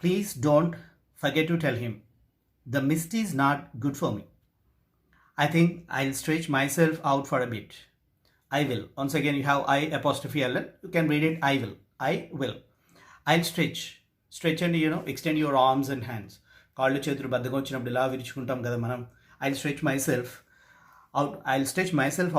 Please don't forget to tell him. The mist is not good for me. I think I'll stretch myself out for a bit. I will. Once again, you have I apostrophe L. You can read it I will. I will. I'll stretch. Stretch and extend your arms and hands. కాళ్ళు చేతులు బద్దగా వచ్చినప్పుడు ఇలా విరుచుకుంటాం కదా మనం. I'll stretch myself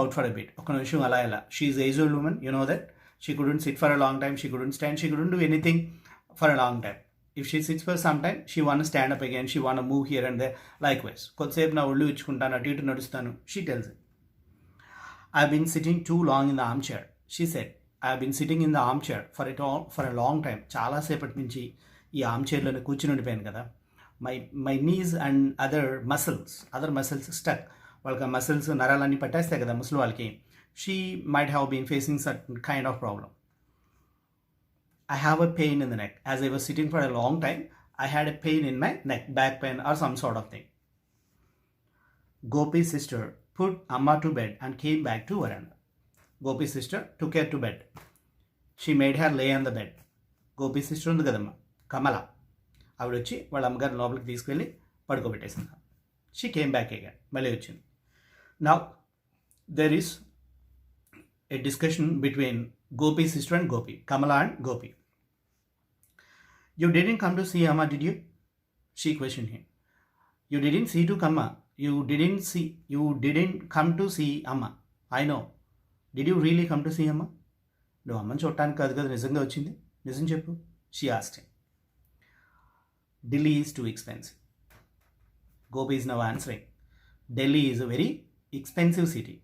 out for a bit. ఒక నిమిషం అలా ఇలా. She is age old woman, you know that. She couldn't sit for a long time. She couldn't stand. She couldn't do anything for a long time. If she sits for some time, she want to stand up again. She want to move here and there. Likewise. కొద్దిసేపు నా ఒళ్ళు ఇచ్చుకుంటాను, అటు ఇటు నడుస్తాను. She tells it. I've been sitting too long in the armchair. She said. I've been sitting in the armchair for a long time. చాలా సేపటి నుంచి ఈ ఆర్మ్ చైర్లోనే కూర్చుని ఉండిపోయాను కదా. My knees and other muscles stuck. వాళ్ళకి మసిల్స్ నరాలన్నీ పట్టేస్తాయి కదా ముసలి వాళ్ళకి. She might have been facing certain kind of problem. I have a pain in the neck. As I was sitting for a long time, I had a pain in my neck, back pain or some sort of thing. Gopi's sister put Amma to bed and came back to veranda. Gopi's sister took her to bed. She made her lay on the bed. Gopi's sister ఉంది కదమ్మా కమల, ఆవిడ వచ్చి వాళ్ళ అమ్మగారిని లోపలికి తీసుకెళ్ళి పడుకోబెట్టేసింది. She came back again. మళ్ళీ వచ్చింది. Now, there is a discussion between Gopi's sister and Gopi, Kamala and Gopi. You didn't come to see Amma, did you? She questioned him. You didn't see to Amma. You didn't come to see Amma. I know. Did you really come to see Amma? No, అమ్మని చూడటానికి కాదు కదా నిజంగా వచ్చింది. నిజం చెప్పు. She asked him. Delhi is too expensive. Gopi is now answering. Delhi is a very expensive city.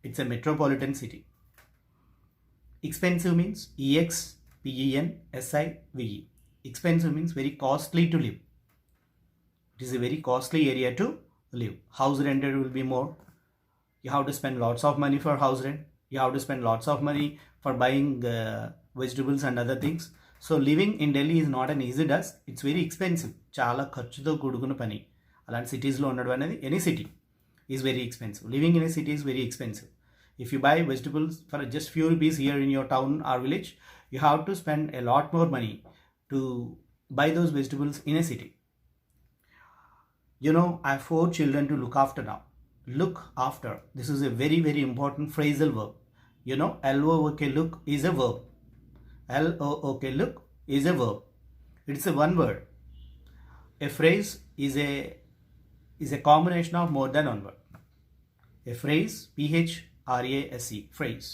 It's a metropolitan city. Expensive means EXPENSIVE. Expensive means very costly to live. It is a very costly area to live. House rented will be more. You have to spend lots of money for house rent. You have to spend lots of money for buying vegetables and other things. So living in Delhi is not an easy task. It's very expensive. చాలా ఖర్చుతో కూడుకున్న పని. అలాంటి సిటీస్లో ఉండడం అనేది any city is very expensive. Living in a city is very expensive. If you buy vegetables for just few rupees here in your town or village, you have to spend a lot more money to buy those vegetables in a city. You know, I have 4 children to look after now. Look after. This is a very, very important phrasal verb. You know, LOOK look is a verb. LOOK look is a verb. It's a one word. A phrase is a combination of more than one word. A phrase, PHRASE, phrase.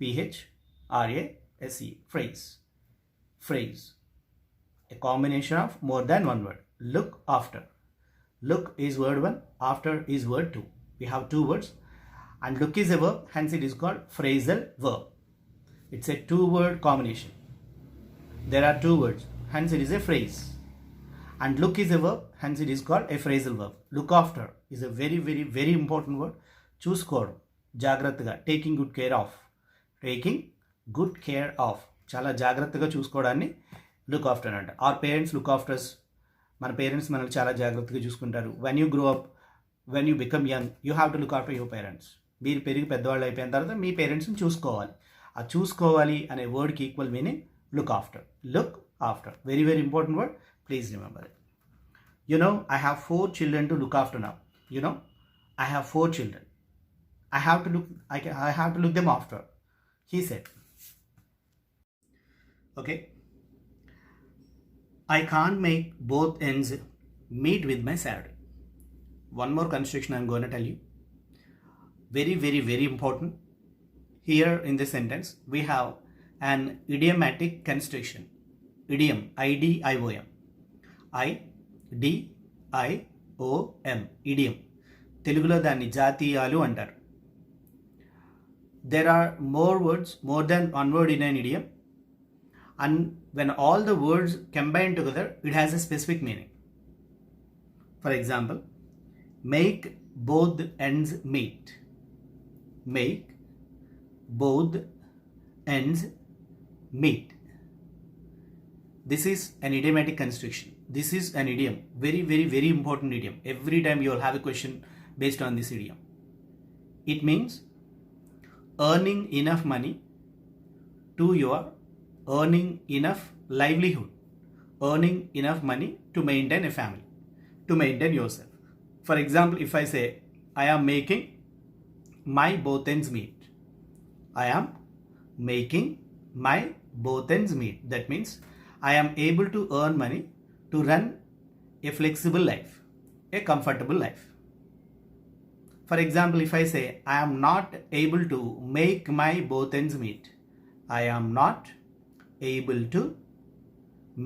PHRASE, phrase. Phrase. A combination of more than one word. Look after. Look is word 1, after is word 2. We have 2 words. And look is a verb, hence it is called phrasal verb. It's a 2-word combination. There are 2 words, hence it is a phrase. And look is a verb, hence it is called a phrasal verb. Look after is a very, very, very important word. చూసుకోవడం, జాగ్రత్తగా, taking good care of. Taking good care of, చాలా జాగ్రత్తగా చూసుకోవడాన్ని look after అంట. Are parents look ఆఫ్టర్స్, మన parents మనల్ని చాలా జాగ్రత్తగా చూసుకుంటారు. When you grow up, when you become young, you have to look after your parents. మీరు పెరిగి పెద్దవాళ్ళు అయిపోయిన తర్వాత మీ పేరెంట్స్ని చూసుకోవాలి. ఆ చూసుకోవాలి అనే వర్డ్కి equal meaning look after. Look after, very very important word. Please remember it. You know, I have 4 children to look after now. You know, I have 4 children. I have to look them after, he said. Okay. I can't make both ends meet with my salary. One more construction I'm going to tell you. Very, very, very important. Here in this sentence, we have an idiomatic construction. Idiom, IDIOM. IDIOM, idiom. తెలుగులో దాన్ని జాతీయాలు అంటారు. There are more than one word in an idiom, and when all the words combine together, it has a specific meaning. For example, make both ends meet. Make both ends meet. This is an idiomatic construction. This is an idiom. Very, very, very important idiom. Every time you will have a question based on this idiom. It means earning enough money to your earning enough livelihood. earning enough money to maintain a family, to maintain yourself. For example, if I say, I am making my both ends meet. I am making my both ends meet. That means I am able to earn money to run a flexible life, a comfortable life. For example, if I say, I am not able to make my both ends meet. I am not able to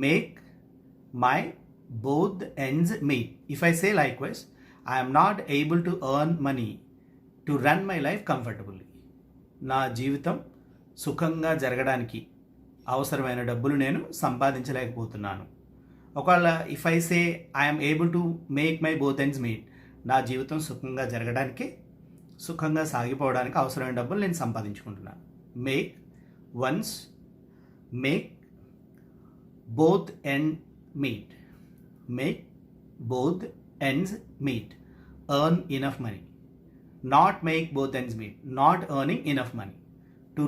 make my both ends meet. If I say likewise, I am not able to earn money to run my life comfortably. నా జీవితం సుఖంగా జరగడానికి అవసరమైన డబ్బులు నేను సంపాదించలేకపోతున్నాను. ఒకవేళ if I say I'm able to make my both ends meet, నా జీవితం సుఖంగా జరగడానికి, సుఖంగా సాగిపోవడానికి అవసరమైన డబ్బులు నేను సంపాదించుకుంటున్నాను. Make once, make both end meet, make both ends meet, earn enough money. Not make both ends meet, not earning enough money to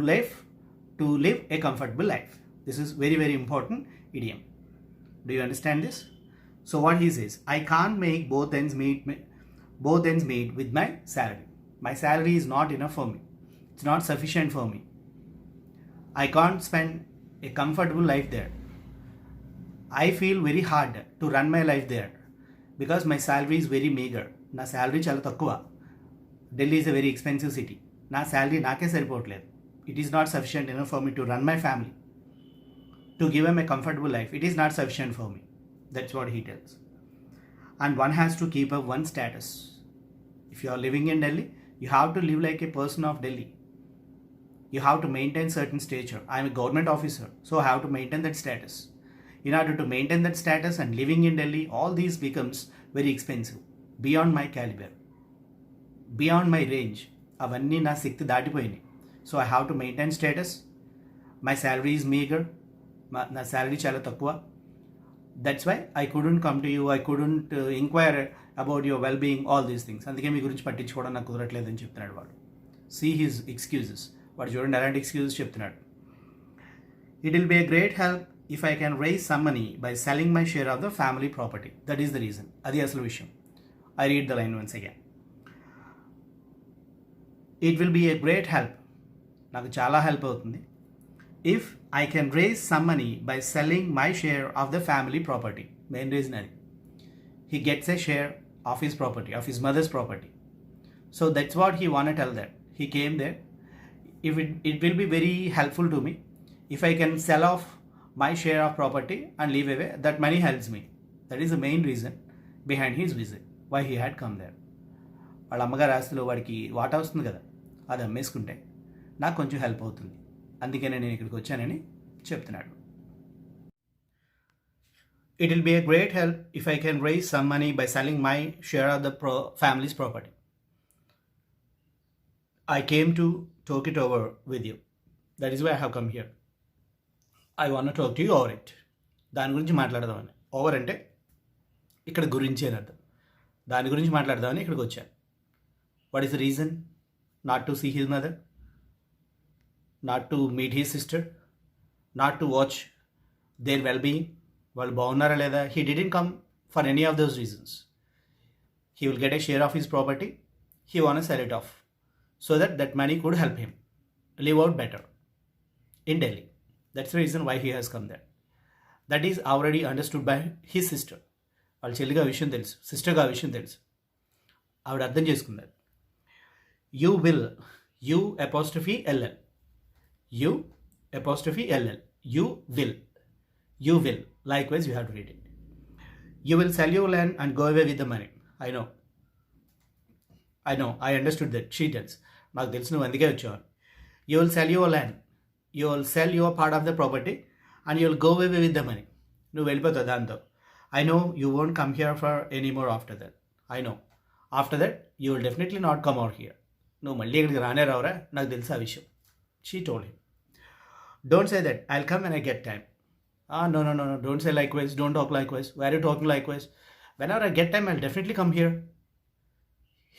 live a comfortable life. This is very, very important idiom. Do you understand this? So what he says, I can't make both ends meet with my salary. My salary is not enough for me. It's not sufficient for me. I can't spend a comfortable life there. I feel very hard to run my life there because my salary is very meager. నా salary చాలా తక్కువ. Delhi is a very expensive city. నా salary నాకే సరిపోవట్లేదు. It is not sufficient enough for me to run my family, to give M A comfortable life. It is not sufficient for me. That's what he tells. And one has to keep up one status. If you are living in Delhi, you have to live like A person of Delhi. You have to maintain certain stature. I am a government officer, so I have to maintain that status. In order to maintain that status and living in Delhi, all these becomes very expensive, beyond my caliber, beyond my range. Avanni na sikti daatipoyini. So I have to maintain status. My salary is meager. Na salary chala takkuva. That's why I couldn't come to you. I couldn't inquire about your well-being, all these things. అందుకే మీ గురించి పట్టించుకోవడం నాకు కుదరట్లేదని చెప్తున్నాడు వాడు. See his excuses. వాడు చూడండి ఎలాంటి excuses చెప్తున్నాడు. It will be a great help if I can raise some money by selling my share of the family property. That is the reason. అది అసలు విషయం. I read the line once again. It will be a great help, నాకు చాలా help అవుతుంది, if I can raise some money by selling my share of the family property. Main reason అది. He gets a share of his property, of his mother's property. So that's what he want tell that. He came there. If it will be very helpful to me if I can sell off my share of property and leave away. That money helps me. That is the main reason behind his visit, why he had come there. వాళ్ళ అమ్మగారు ఆస్తిలో వాడికి వాటా వస్తుంది కదా, అది అమ్మేసుకుంటే నాకు కొంచెం హెల్ప్ అవుతుంది, అందుకే నేను ఇక్కడికి వచ్చానని చెప్తున్నాడు. It will be a great help if I can raise some money by selling my share of the family's property. I came to talk it over with you. That is why I have come here. I want to talk to you over it. దాని గురించి మాట్లాడదామని. Over అంటే ఇక్కడ గురించి అని అర్థం. దాని గురించి మాట్లాడదామని ఇక్కడికి వచ్చాను. What is the reason? Not to see his mother, not to meet his sister, not to watch their well being, వాళ్ళు బాగున్నారా లేదా. He didn't come for any of those reasons. He will get a share of his property. He want to sell it off so that money could help him live out better in Delhi. That's the reason why he has come there. That is already understood by his sister. వాళ్ళ చెల్లిగా విషయం తెలుసు, సిస్టర్గా విషయం తెలుసు. ఆవిడ అర్థం చేసుకున్నారు. You will, you apostrophe L L, you apostrophe L L, you will, you will. Likewise you have to read it. You will sell your land and go away with the money. I know, I understood that. She tells. నాకు తెలుసు నువ్వు అందుకే వచ్చావు. You will sell your land. You will sell your part of the property and you will go away with the money. నువ్వు వెళ్ళిపోతావు దాంతో. I know you won't come here for any more after that. I know. After that you will definitely not come out here. నువ్వు మళ్ళీ ఇక్కడికి రానే రావురా, నాకు తెలుసు ఆ విషయం. She told him. Don't say that. I'll come when I get time. No. Don't say likewise. Don't talk likewise. Why are you talking likewise? Whenever I get time, I'll definitely come here.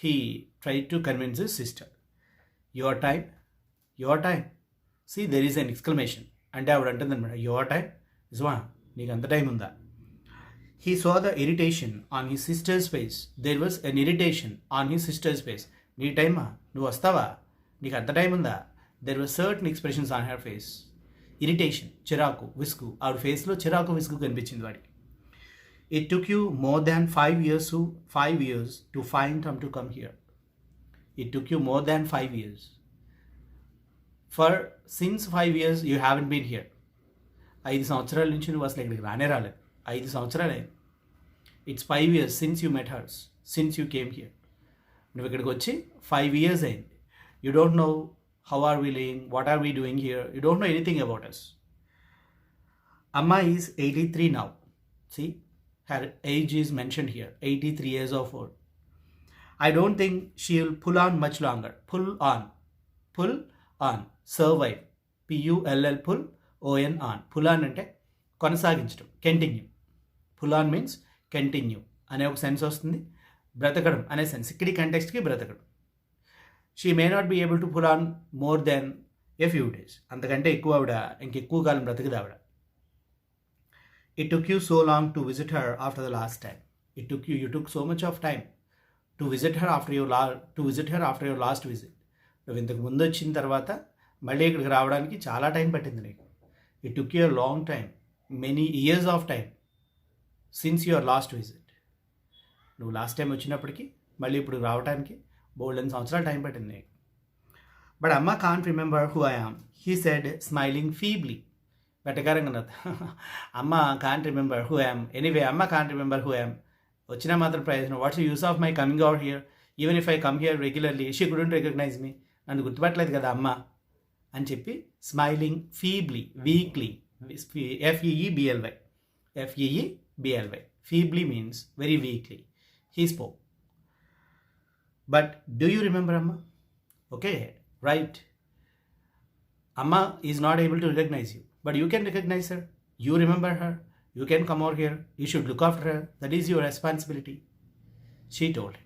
He tried to convince his sister. Your time. See, there is an exclamation. అంటే ఆవిడ అంటుందన్నమాట, your time నిజమా, నీకు అంత time ఉందా? He saw the irritation on his sister's face. There was an irritation on his sister's face. నీ టైమా, నువ్వు వస్తావా, నీకు అంత టైం ఉందా? There were certain expressions on her face. Irritation, చిరాకు, విసుగు. ఆవిడ ఫేస్లో చిరాకు, విసుగు కనిపించింది వాడికి. It took you more than 5 years to find time to come here. It took you more than 5 years. Since 5 years you haven't been here. 5 సంవత్సరాల నుంచి నువ్వు అసలు ఇక్కడికి రాలేదు. 5 సంవత్సరాలే. It's 5 years since you met hers, since you came here. నువ్వు ఇక్కడికి వచ్చి 5 years అయింది. You don't know how are we living, what are we doing here, you don't know anything about us. Amma is 83 now. See, her age is mentioned here, 83 years of old. I don't think she will pull on much longer. Pull on, survive. P-U-L-L, pull, O-N, on. Pull on అంటే కొనసాగించడం, continue. Pull on means continue అనే ఒక sense వస్తుంది. బ్రతకడం అనే sense, ఇక్కడి కంటెక్స్ట్కి బ్రతకడం. She may not be able to pull on more than a few days. అంతకంటే ఎక్కువ ఆవిడ ఇంకెక్కువ కాలం బ్రతకదు ఆవిడ. It took you so long to visit her after the last time. You took so much of time to visit her after your last visit. నువ్వు ఇంతకు ముందు వచ్చిన తర్వాత మళ్ళీ ఇక్కడికి రావడానికి చాలా టైం పట్టింది నీకు. It took your long time, many years of time since your last visit. నువ్వు లాస్ట్ టైం వచ్చినప్పటికీ మళ్ళీ ఇప్పుడు రావడానికి బోల్డెన్ సంవత్సరాలు టైం పట్టింది నీకు. బట్ అమ్మ can't remember who I am, he said smiling feebly. వెటకారంగా అమ్మ can't remember who I am. Anyway, అమ్మ can't remember who I am. వచ్చినా మాత్రం ప్రయోజనం. What's use of my coming out here, even if I come here regularly she couldn't recognise me. నన్ను గుర్తుపట్టలేదు కదా అమ్మ అని చెప్పి smiling feebly, weakly, FEEBLY. Feebly means very weakly. He spoke. But do you remember Amma? Okay, right. Amma is not able to recognize you, but you can recognize her. You remember her. You can come over here. You should look after her. That is your responsibility. She told him.